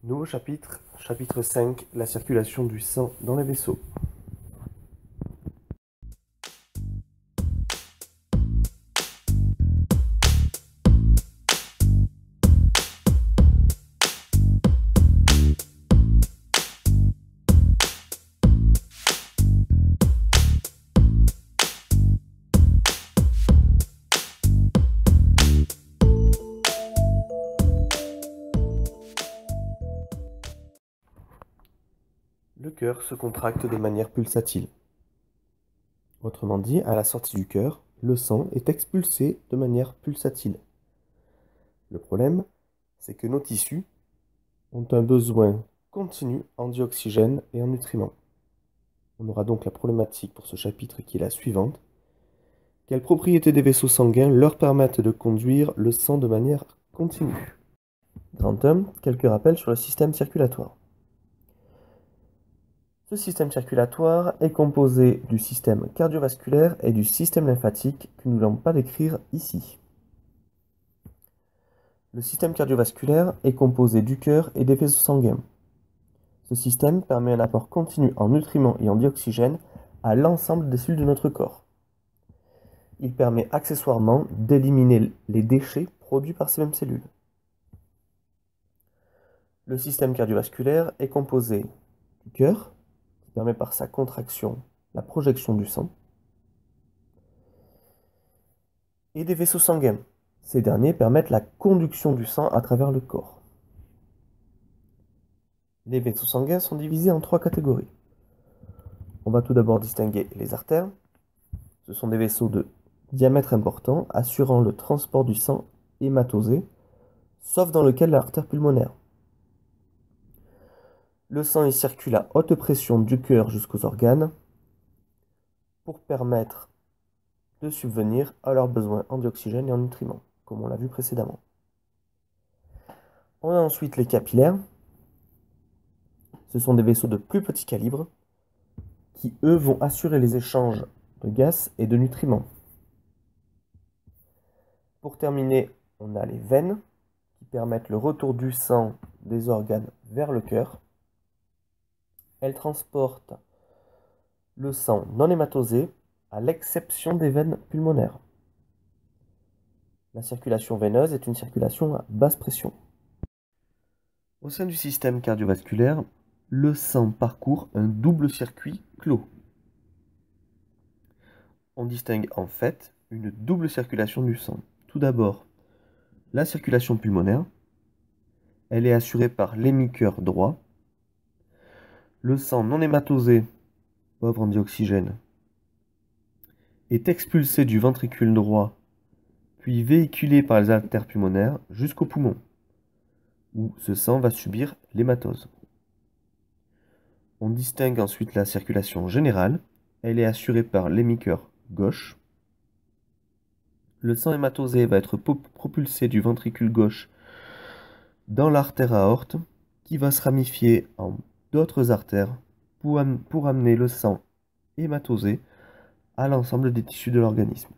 Nouveau chapitre, chapitre 5, la circulation du sang dans les vaisseaux. Le cœur se contracte de manière pulsatile. Autrement dit, à la sortie du cœur, le sang est expulsé de manière pulsatile. Le problème, c'est que nos tissus ont un besoin continu en dioxygène et en nutriments. On aura donc la problématique pour ce chapitre qui est la suivante. Quelles propriétés des vaisseaux sanguins leur permettent de conduire le sang de manière continue? Grand 1, quelques rappels sur le système circulatoire. Ce système circulatoire est composé du système cardiovasculaire et du système lymphatique que nous n'allons pas décrire ici. Le système cardiovasculaire est composé du cœur et des vaisseaux sanguins. Ce système permet un apport continu en nutriments et en dioxygène à l'ensemble des cellules de notre corps. Il permet accessoirement d'éliminer les déchets produits par ces mêmes cellules. Le système cardiovasculaire est composé du cœur, qui permet par sa contraction la projection du sang, et des vaisseaux sanguins. Ces derniers permettent la conduction du sang à travers le corps. Les vaisseaux sanguins sont divisés en 3 catégories. On va tout d'abord distinguer les artères. Ce sont des vaisseaux de diamètre important assurant le transport du sang hématosé, sauf dans le cas de l'artère pulmonaire. Le sang y circule à haute pression du cœur jusqu'aux organes pour permettre de subvenir à leurs besoins en dioxygène et en nutriments, comme on l'a vu précédemment. On a ensuite les capillaires. Ce sont des vaisseaux de plus petit calibre qui, eux, vont assurer les échanges de gaz et de nutriments. Pour terminer, on a les veines qui permettent le retour du sang des organes vers le cœur. Elles transportent le sang non hématosé, à l'exception des veines pulmonaires. La circulation veineuse est une circulation à basse pression. Au sein du système cardiovasculaire, le sang parcourt un double circuit clos. On distingue en fait une double circulation du sang. Tout d'abord, la circulation pulmonaire. Elle est assurée par l'hémicœur droit. Le sang non hématosé, pauvre en dioxygène, est expulsé du ventricule droit, puis véhiculé par les artères pulmonaires jusqu'au poumon, où ce sang va subir l'hématose. On distingue ensuite la circulation générale. Elle est assurée par l'hémicœur gauche. Le sang hématosé va être propulsé du ventricule gauche dans l'artère aorte, qui va se ramifier en d'autres artères pour amener le sang hématosé à l'ensemble des tissus de l'organisme.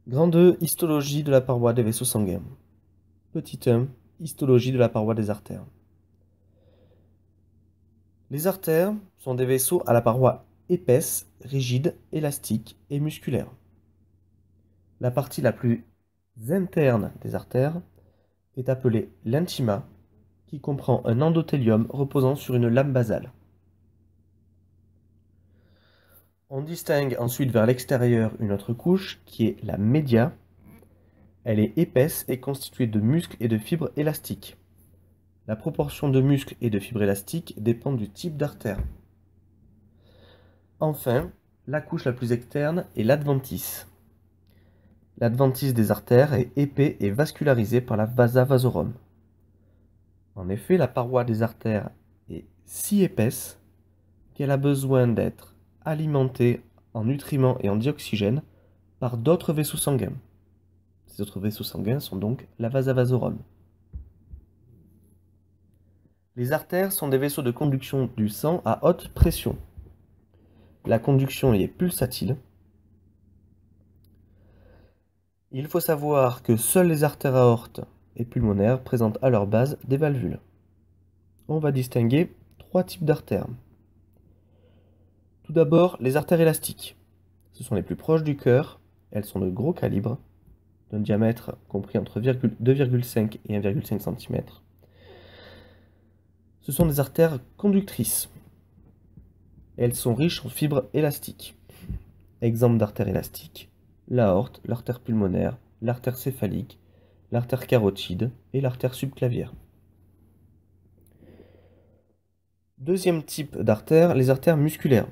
Grand 2, histologie de la paroi des vaisseaux sanguins. Petit 1, histologie de la paroi des artères. Les artères sont des vaisseaux à la paroi épaisse, rigide, élastique et musculaire. La partie la plus interne des artères est appelée l'intima, qui comprend un endothélium reposant sur une lame basale. On distingue ensuite vers l'extérieur une autre couche qui est la média. Elle est épaisse et constituée de muscles et de fibres élastiques. La proportion de muscles et de fibres élastiques dépend du type d'artère. Enfin, la couche la plus externe est l'adventice. L'adventice des artères est épais et vascularisé par la vasa vasorum. En effet, la paroi des artères est si épaisse qu'elle a besoin d'être alimentée en nutriments et en dioxygène par d'autres vaisseaux sanguins. Ces autres vaisseaux sanguins sont donc la vasa vasorum. Les artères sont des vaisseaux de conduction du sang à haute pression. La conduction y est pulsatile. Il faut savoir que seules les artères aortes et pulmonaires présentent à leur base des valvules. On va distinguer trois types d'artères. Tout d'abord, les artères élastiques. Ce sont les plus proches du cœur, elles sont de gros calibre, d'un diamètre compris entre 2,5 et 1,5 cm. Ce sont des artères conductrices. Elles sont riches en fibres élastiques. Exemple d'artères élastiques, l'aorte, l'artère pulmonaire, l'artère céphalique, l'artère carotide et l'artère subclavière. Deuxième type d'artères, les artères musculaires.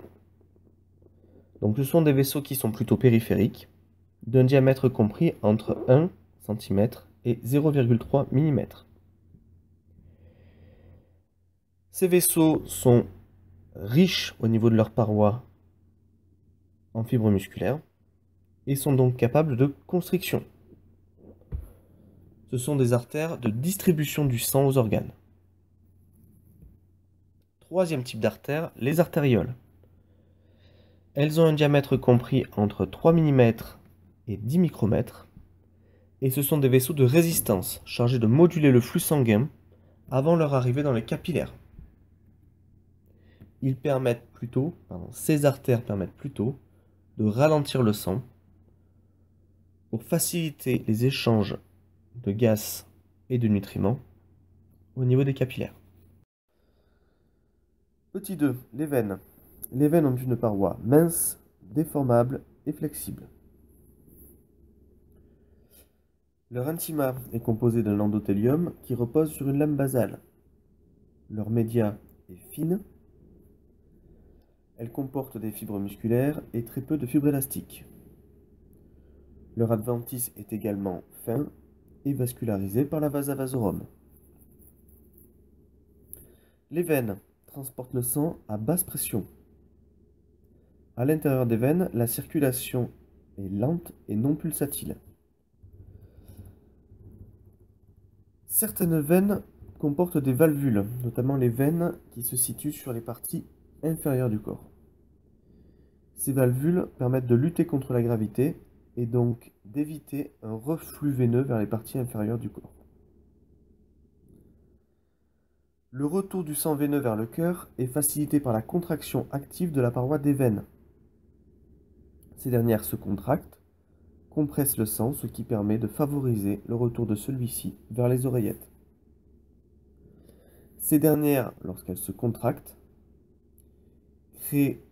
Donc ce sont des vaisseaux qui sont plutôt périphériques, d'un diamètre compris entre 1 cm et 0,3 mm. Ces vaisseaux sont riches au niveau de leurs parois en fibres musculaires et sont donc capables de constriction. Ce sont des artères de distribution du sang aux organes. Troisième type d'artères, les artérioles. Elles ont un diamètre compris entre 3 mm et 10 micromètres, et ce sont des vaisseaux de résistance chargés de moduler le flux sanguin avant leur arrivée dans les capillaires. Ces artères permettent plutôt de ralentir le sang pour faciliter les échanges de gaz et de nutriments au niveau des capillaires. Petit 2, les veines. Les veines ont une paroi mince, déformable et flexible. Leur intima est composé d'un endothélium qui repose sur une lame basale. Leur média est fine. Elle comporte des fibres musculaires et très peu de fibres élastiques. Leur adventice est également fin et vascularisé par la vasa vasorum. Les veines transportent le sang à basse pression. À l'intérieur des veines, la circulation est lente et non pulsatile. Certaines veines comportent des valvules, notamment les veines qui se situent sur les parties inférieures du corps. Ces valvules permettent de lutter contre la gravité et donc d'éviter un reflux veineux vers les parties inférieures du corps. Le retour du sang veineux vers le cœur est facilité par la contraction active de la paroi des veines. Ces dernières se contractent, compressent le sang, ce qui permet de favoriser le retour de celui-ci vers les oreillettes. Ces dernières, lorsqu'elles se contractent, créent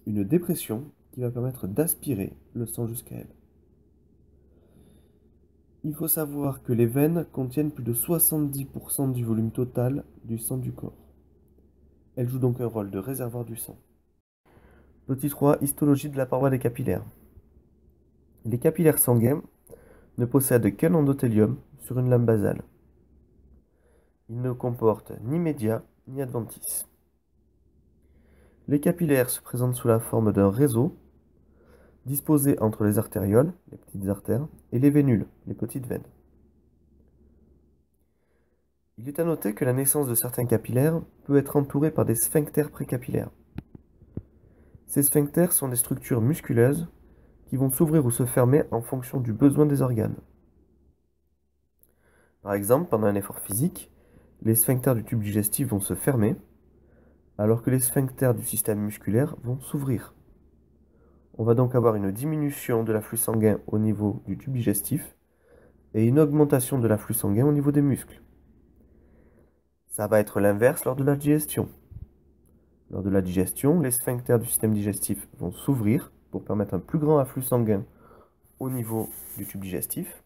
une dépression qui va permettre d'aspirer le sang jusqu'à elles. Il faut savoir que les veines contiennent plus de 70% du volume total du sang du corps. Elles jouent donc un rôle de réservoir du sang. Petit 3, histologie de la paroi des capillaires. Les capillaires sanguins ne possèdent qu'un endothélium sur une lame basale. Ils ne comportent ni média ni adventice. Les capillaires se présentent sous la forme d'un réseau disposé entre les artérioles, les petites artères, et les vénules, les petites veines. Il est à noter que la naissance de certains capillaires peut être entourée par des sphincters précapillaires. Ces sphincters sont des structures musculeuses qui vont s'ouvrir ou se fermer en fonction du besoin des organes. Par exemple, pendant un effort physique, les sphincters du tube digestif vont se fermer, alors que les sphincters du système musculaire vont s'ouvrir. On va donc avoir une diminution de l'afflux sanguin au niveau du tube digestif et une augmentation de l'afflux sanguin au niveau des muscles. Ça va être l'inverse lors de la digestion. Lors de la digestion, les sphincters du système digestif vont s'ouvrir pour permettre un plus grand afflux sanguin au niveau du tube digestif,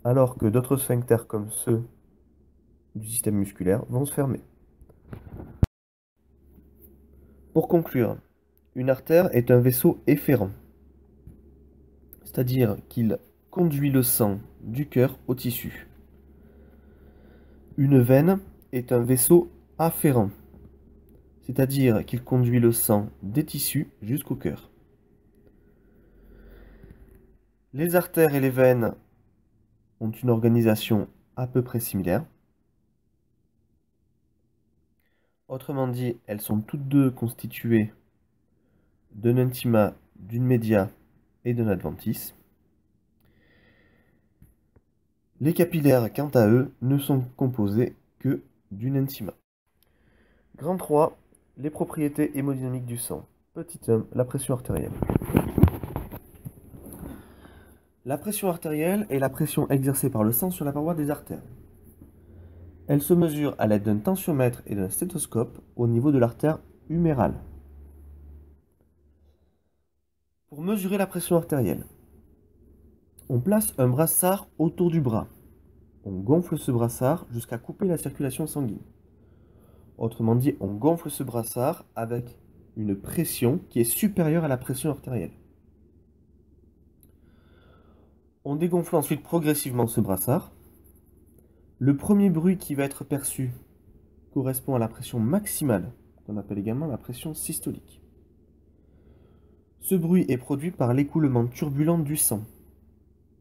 alors que d'autres sphincters comme ceux du système musculaire vont se fermer. Pour conclure, une artère est un vaisseau efférent, c'est-à-dire qu'il conduit le sang du cœur au tissu. Une veine est un vaisseau afférent, c'est-à-dire qu'il conduit le sang des tissus jusqu'au cœur. Les artères et les veines ont une organisation à peu près similaire. Autrement dit, elles sont toutes deux constituées d'un intima, d'une média et d'un adventice. Les capillaires, quant à eux, ne sont composés que d'une intima. Grand 3, les propriétés hémodynamiques du sang. Petit 1, la pression artérielle. La pression artérielle est la pression exercée par le sang sur la paroi des artères. Elle se mesure à l'aide d'un tensiomètre et d'un stéthoscope au niveau de l'artère humérale. Pour mesurer la pression artérielle, on place un brassard autour du bras. On gonfle ce brassard jusqu'à couper la circulation sanguine. Autrement dit, on gonfle ce brassard avec une pression qui est supérieure à la pression artérielle. On dégonfle ensuite progressivement ce brassard. Le premier bruit qui va être perçu correspond à la pression maximale, qu'on appelle également la pression systolique. Ce bruit est produit par l'écoulement turbulent du sang,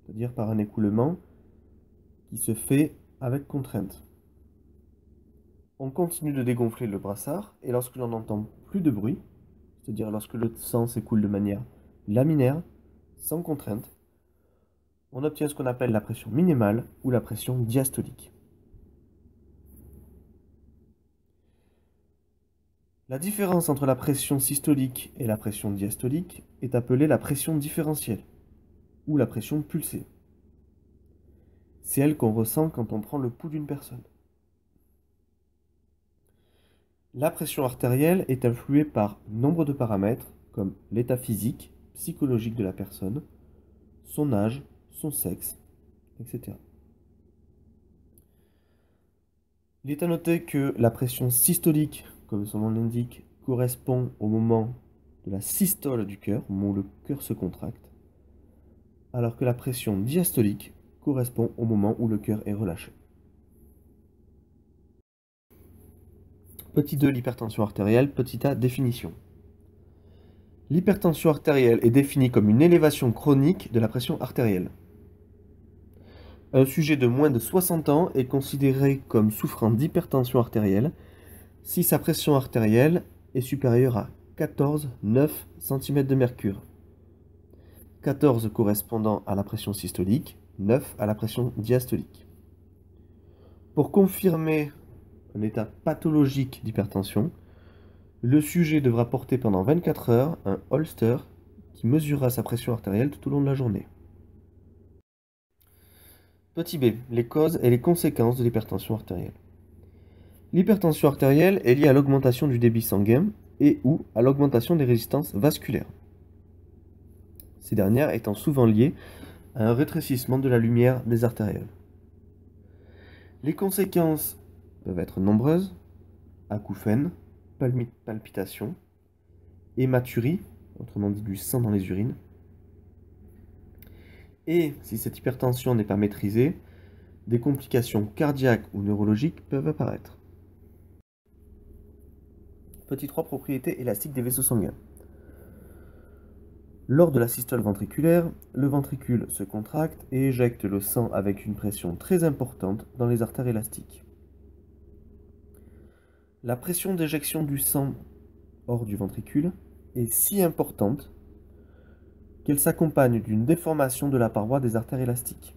c'est-à-dire par un écoulement qui se fait avec contrainte. On continue de dégonfler le brassard, et lorsque l'on n'entend plus de bruit, c'est-à-dire lorsque le sang s'écoule de manière laminaire, sans contrainte, on obtient ce qu'on appelle la pression minimale ou la pression diastolique. La différence entre la pression systolique et la pression diastolique est appelée la pression différentielle, ou la pression pulsée. C'est elle qu'on ressent quand on prend le pouls d'une personne. La pression artérielle est influée par nombre de paramètres comme l'état physique, psychologique de la personne, son âge, son sexe, etc. Il est à noter que la pression systolique, comme son nom l'indique, correspond au moment de la systole du cœur, au moment où le cœur se contracte, alors que la pression diastolique correspond au moment où le cœur est relâché. Petit 2, l'hypertension artérielle. Petit a, définition. L'hypertension artérielle est définie comme une élévation chronique de la pression artérielle. Un sujet de moins de 60 ans est considéré comme souffrant d'hypertension artérielle si sa pression artérielle est supérieure à 14,9 cm de mercure. 14 correspondant à la pression systolique, 9 à la pression diastolique. Pour confirmer un état pathologique d'hypertension, le sujet devra porter pendant 24 heures un holster qui mesurera sa pression artérielle tout au long de la journée. Petit b, les causes et les conséquences de l'hypertension artérielle. L'hypertension artérielle est liée à l'augmentation du débit sanguin et ou à l'augmentation des résistances vasculaires. Ces dernières étant souvent liées à un rétrécissement de la lumière des artérioles. Les conséquences peuvent être nombreuses: acouphènes, palpitations, hématurie, autrement dit du sang dans les urines. Et si cette hypertension n'est pas maîtrisée, des complications cardiaques ou neurologiques peuvent apparaître. Petit 3, propriétés élastiques des vaisseaux sanguins. Lors de la systole ventriculaire, le ventricule se contracte et éjecte le sang avec une pression très importante dans les artères élastiques. La pression d'éjection du sang hors du ventricule est si importante qu'elle s'accompagne d'une déformation de la paroi des artères élastiques.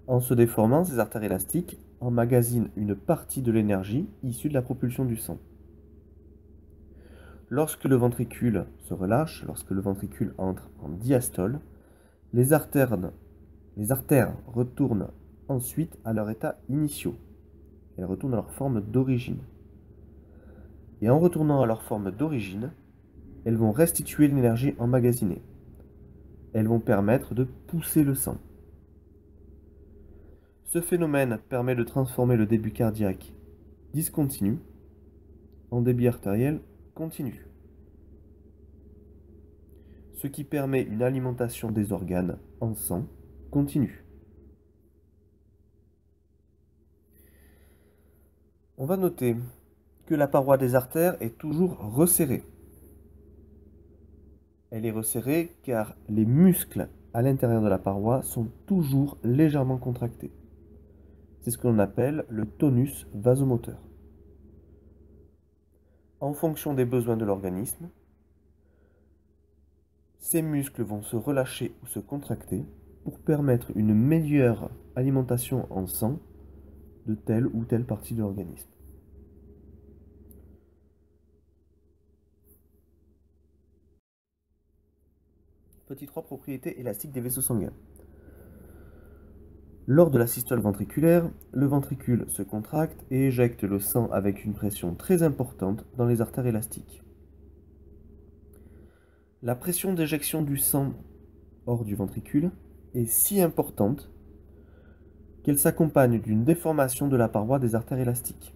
En se déformant, ces artères élastiques emmagasinent une partie de l'énergie issue de la propulsion du sang. Lorsque le ventricule se relâche, lorsque le ventricule entre en diastole, les artères retournent ensuite à leur état initiaux. Elles retournent à leur forme d'origine. Et en retournant à leur forme d'origine, elles vont restituer l'énergie emmagasinée. Elles vont permettre de pousser le sang. Ce phénomène permet de transformer le débit cardiaque discontinu en débit artériel continu, ce qui permet une alimentation des organes en sang continue. On va noter que la paroi des artères est toujours resserrée. Elle est resserrée car les muscles à l'intérieur de la paroi sont toujours légèrement contractés. C'est ce que l'on appelle le tonus vasomoteur. En fonction des besoins de l'organisme, ces muscles vont se relâcher ou se contracter pour permettre une meilleure alimentation en sang de telle ou telle partie de l'organisme. Petit 3, propriétés élastiques des vaisseaux sanguins. Lors de la systole ventriculaire, le ventricule se contracte et éjecte le sang avec une pression très importante dans les artères élastiques. La pression d'éjection du sang hors du ventricule est si importante qu'elle s'accompagne d'une déformation de la paroi des artères élastiques.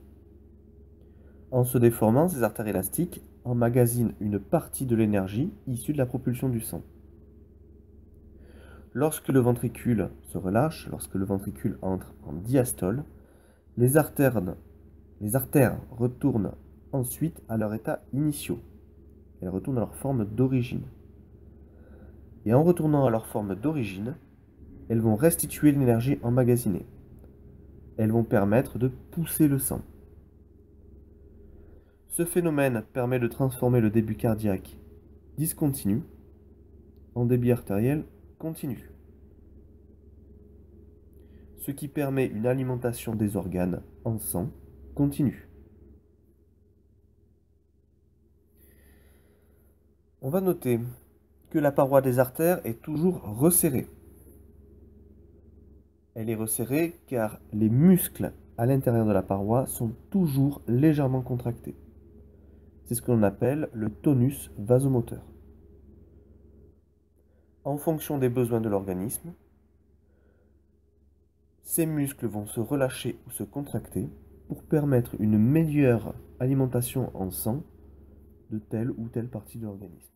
En se déformant, ces artères élastiques emmagasinent une partie de l'énergie issue de la propulsion du sang. Lorsque le ventricule se relâche, lorsque le ventricule entre en diastole, les artères retournent ensuite à leur état initiaux. Elles retournent à leur forme d'origine. Et en retournant à leur forme d'origine, elles vont restituer l'énergie emmagasinée. Elles vont permettre de pousser le sang. Ce phénomène permet de transformer le débit cardiaque discontinu en débit artériel continu, ce qui permet une alimentation des organes en sang continue. On va noter que la paroi des artères est toujours resserrée. Elle est resserrée car les muscles à l'intérieur de la paroi sont toujours légèrement contractés. C'est ce que l'on appelle le tonus vasomoteur. En fonction des besoins de l'organisme, ces muscles vont se relâcher ou se contracter pour permettre une meilleure alimentation en sang de telle ou telle partie de l'organisme.